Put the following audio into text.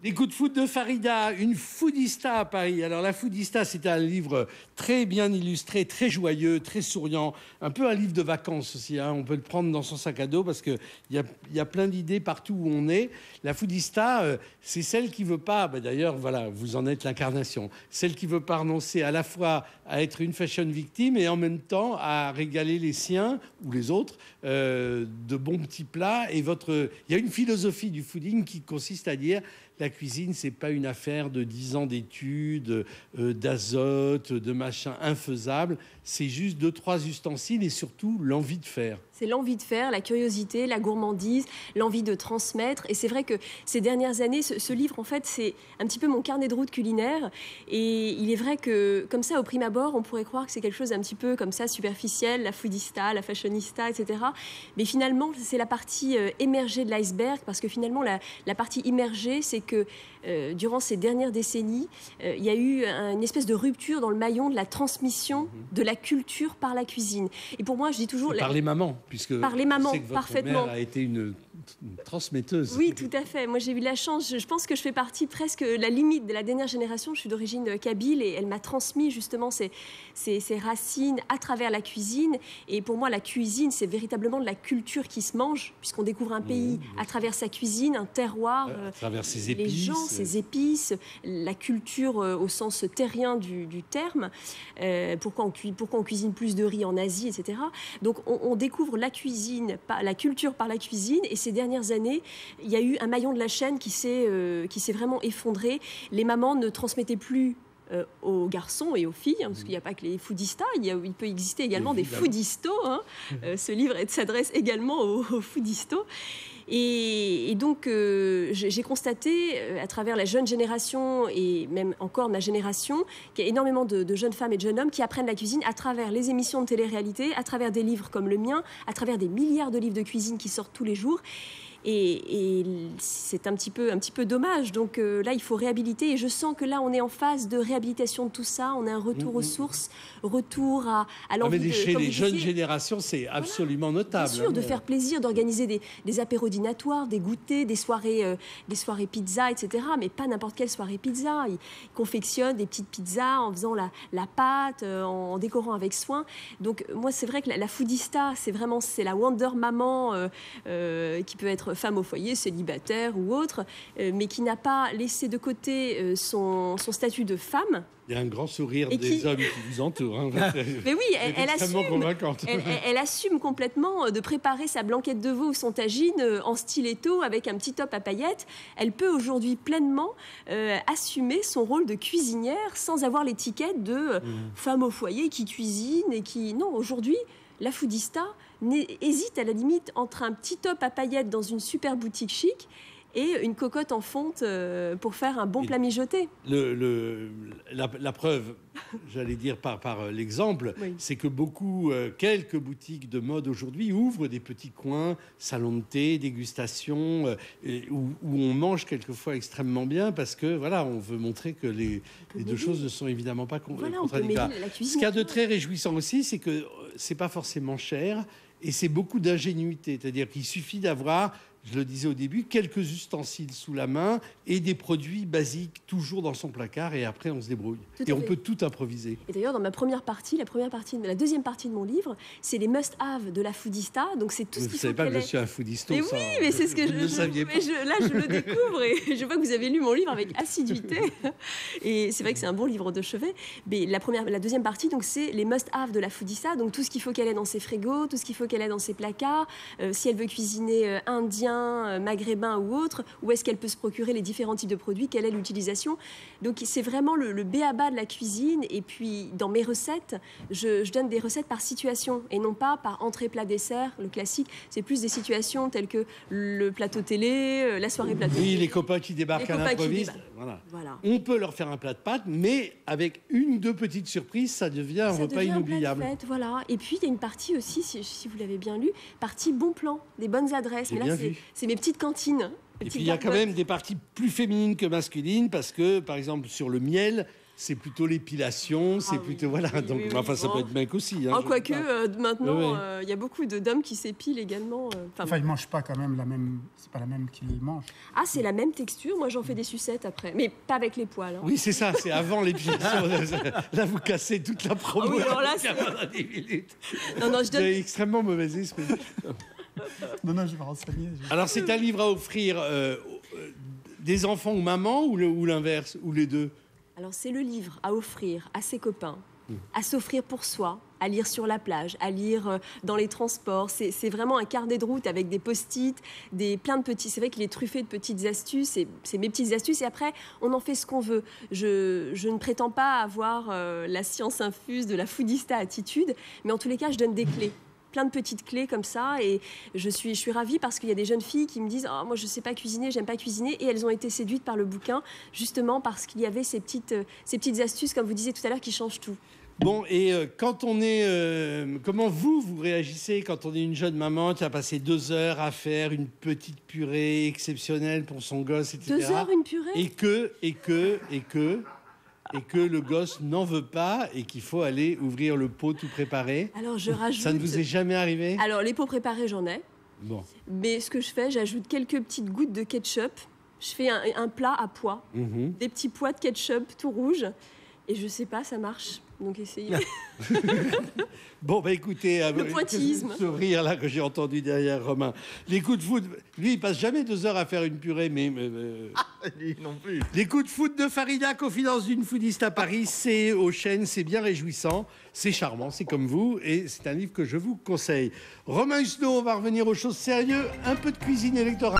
Les coups de foot de Farida, une foodista à Paris. Alors la foodista, c'est un livre très bien illustré, très joyeux, très souriant, un peu un livre de vacances aussi. Hein. On peut le prendre dans son sac à dos parce qu'il y a plein d'idées partout où on est. La foodista, c'est celle qui veut pas, d'ailleurs, voilà, vous en êtes l'incarnation, celle qui veut pas renoncer à la fois à être une fashion victime et en même temps à régaler les siens ou les autres de bons petits plats. Et il y a une philosophie du fooding qui consiste à dire la cuisine, c'est pas une affaire de 10 ans d'études, d'azote, de machin infaisable. C'est juste 2-3 ustensiles et surtout l'envie de faire. C'est l'envie de faire, la curiosité, la gourmandise, l'envie de transmettre. Et c'est vrai que ces dernières années, ce livre, en fait, c'est un petit peu mon carnet de route culinaire. Et il est vrai que, comme ça, au prime abord, on pourrait croire que c'est quelque chose un petit peu comme ça, superficiel, la foodista, la fashionista, etc. Mais finalement, c'est la partie émergée de l'iceberg, parce que finalement, la partie immergée, c'est que durant ces dernières décennies, il y a eu une espèce de rupture dans le maillon de la transmission de la culture par la cuisine. Et pour moi, je dis toujours... Par les mamans, puisque par les mamans, je sais que votre parfaitement. mère a été une transmetteuse. Oui, tout à fait. Moi, j'ai eu la chance. Je pense que je fais partie presque la limite de la dernière génération. Je suis d'origine kabyle et elle m'a transmis justement ces racines à travers la cuisine. Et pour moi, la cuisine, c'est véritablement de la culture qui se mange, puisqu'on découvre un pays à travers sa cuisine, un terroir, à travers ses épices, les gens, ses épices, la culture au sens terrien du terme. Pourquoi on cuisine plus de riz en Asie, etc. Donc, on découvre la cuisine, la culture par la cuisine. Et ces dernières années, il y a eu un maillon de la chaîne qui s'est vraiment effondré. Les mamans ne transmettaient plus aux garçons et aux filles, hein, parce qu'il n'y a pas que les foodistas, il peut exister également des foodistos. Hein. Ce livre s'adresse également aux foodistos. Et donc, j'ai constaté, à travers la jeune génération et même encore ma génération, qu'il y a énormément de jeunes femmes et de jeunes hommes qui apprennent la cuisine à travers les émissions de télé-réalité, à travers des livres comme le mien, à travers des milliards de livres de cuisine qui sortent tous les jours. Et c'est un petit peu dommage. Donc là, il faut réhabiliter. Et je sens que là, on est en phase de réhabilitation de tout ça. On a un retour aux sources, retour à l'envie de... Chez les jeunes générations, c'est absolument notable. Bien sûr, de faire plaisir, d'organiser des apéros dînatoires, des goûters, des soirées pizza, etc. Mais pas n'importe quelle soirée pizza. Ils confectionnent des petites pizzas en faisant la pâte, en décorant avec soin. Donc moi, c'est vrai que la foodista, c'est la Wonder Maman qui peut être femme au foyer, célibataire ou autre, mais qui n'a pas laissé de côté son statut de femme. Il y a un grand sourire des hommes qui vous entourent. Hein. Mais oui, elle assume complètement de préparer sa blanquette de veau ou son tagine en stiletto avec un petit top à paillettes. Elle peut aujourd'hui pleinement assumer son rôle de cuisinière sans avoir l'étiquette de femme au foyer qui cuisine et qui... Non, aujourd'hui, la foodista hésite à la limite entre un petit top à paillettes dans une super boutique chic et une cocotte en fonte pour faire un bon plat mijoté. La preuve, j'allais dire par l'exemple, oui. C'est que quelques boutiques de mode aujourd'hui ouvrent des petits coins, salons de thé, dégustation, où on mange quelquefois extrêmement bien parce que voilà, on veut montrer que les deux choses ne sont évidemment pas contradictoires. Ce qu'il y a de très réjouissant aussi, c'est que c'est pas forcément cher et c'est beaucoup d'ingénuité. C'est-à-dire qu'il suffit d'avoir, je le disais au début, quelques ustensiles sous la main et des produits basiques toujours dans son placard et après on se débrouille. Et on peut tout improviser. Et d'ailleurs dans la deuxième partie de mon livre, c'est les must-have de la foodista. Donc c'est tout ce qu'il faut. Vous ne savez pas que je suis un foodisto. Mais oui, mais c'est ce que je ne saviez pas. Là je le découvre et je vois que vous avez lu mon livre avec assiduité. Et c'est vrai que c'est un bon livre de chevet. Mais la deuxième partie, donc c'est les must-have de la foodista. Donc tout ce qu'il faut qu'elle ait dans ses frigos, tout ce qu'il faut qu'elle ait dans ses placards. Si elle veut cuisiner indien, maghrébin ou autre, où est-ce qu'elle peut se procurer les différents types de produits, quelle est l'utilisation. Donc c'est vraiment le b.a.-ba de la cuisine. Et puis dans mes recettes, je donne des recettes par situation et non pas par entrée, plat, dessert, le classique. C'est plus des situations telles que le plateau télé, la soirée plateau télé. Oui, les copains qui débarquent à l'improviste. Voilà. On peut leur faire un plat de pâtes, mais avec une ou deux petites surprises, ça devient un repas inoubliable. Fête, voilà. Et puis il y a une partie aussi, si vous l'avez bien lu, partie bon plan, des bonnes adresses. Mais là, c'est mes petites cantines. Et puis il y a quand même des parties plus féminines que masculines parce que, par exemple, sur le miel, c'est plutôt l'épilation, c'est plutôt voilà. Oui, Donc, oui, enfin, ça bon. peut être mec aussi. Hein, Quoique, maintenant, Oui. il y a beaucoup d'hommes qui s'épilent également. Enfin, ils mangent pas quand même la même. C'est pas la même qu'ils mangent. Ah, c'est la même texture. Moi, j'en fais des sucettes après, mais pas avec les poils. Hein. Oui, c'est ça, c'est avant l'épilation. Là, vous cassez toute la promo. Ah oui, alors là, pendant 10 minutes. Non, je Vous donne. avez extrêmement mauvais esprit. Non, je vais renseigner. Alors, c'est un livre à offrir des enfants aux mamans ou l'inverse, ou les deux? Alors, c'est le livre à offrir à ses copains, à s'offrir pour soi, à lire sur la plage, à lire dans les transports. C'est vraiment un carnet de route avec des post-it, plein de petits... C'est vrai qu'il est truffé de petites astuces, c'est mes petites astuces, et après, on en fait ce qu'on veut. Je ne prétends pas avoir la science infuse de la foodista attitude, mais en tous les cas, je donne des clés. Plein de petites clés comme ça, et je suis ravie parce qu'il y a des jeunes filles qui me disent « moi je sais pas cuisiner, j'aime pas cuisiner », et elles ont été séduites par le bouquin justement parce qu'il y avait ces petites astuces, comme vous disiez tout à l'heure, qui changent tout. Bon, et quand on est... comment vous réagissez quand on est une jeune maman qui a passé 2 heures à faire une petite purée exceptionnelle pour son gosse, etc. 2 heures, une purée? Et que le gosse n'en veut pas et qu'il faut aller ouvrir le pot tout préparé. Alors je rajoute... Ça ne vous est jamais arrivé? Alors les pots préparés, j'en ai. Bon. Mais ce que je fais, j'ajoute quelques petites gouttes de ketchup. Je fais un plat à pois. Des petits pois de ketchup tout rouge. Et je sais pas, ça marche. Donc essayez. Bon, bah écoutez, Le pointillisme. Ce rire là que j'ai entendu derrière Romain. Les coups de foot, lui, il passe jamais 2 heures à faire une purée, mais Lui non plus. les coups de foot de Farida, confidence d'une foodiste à Paris, c'est aux chaînes, c'est bien réjouissant, c'est charmant, c'est comme vous, et c'est un livre que je vous conseille. Romain Husneau, on va revenir aux choses sérieuses, un peu de cuisine électorale.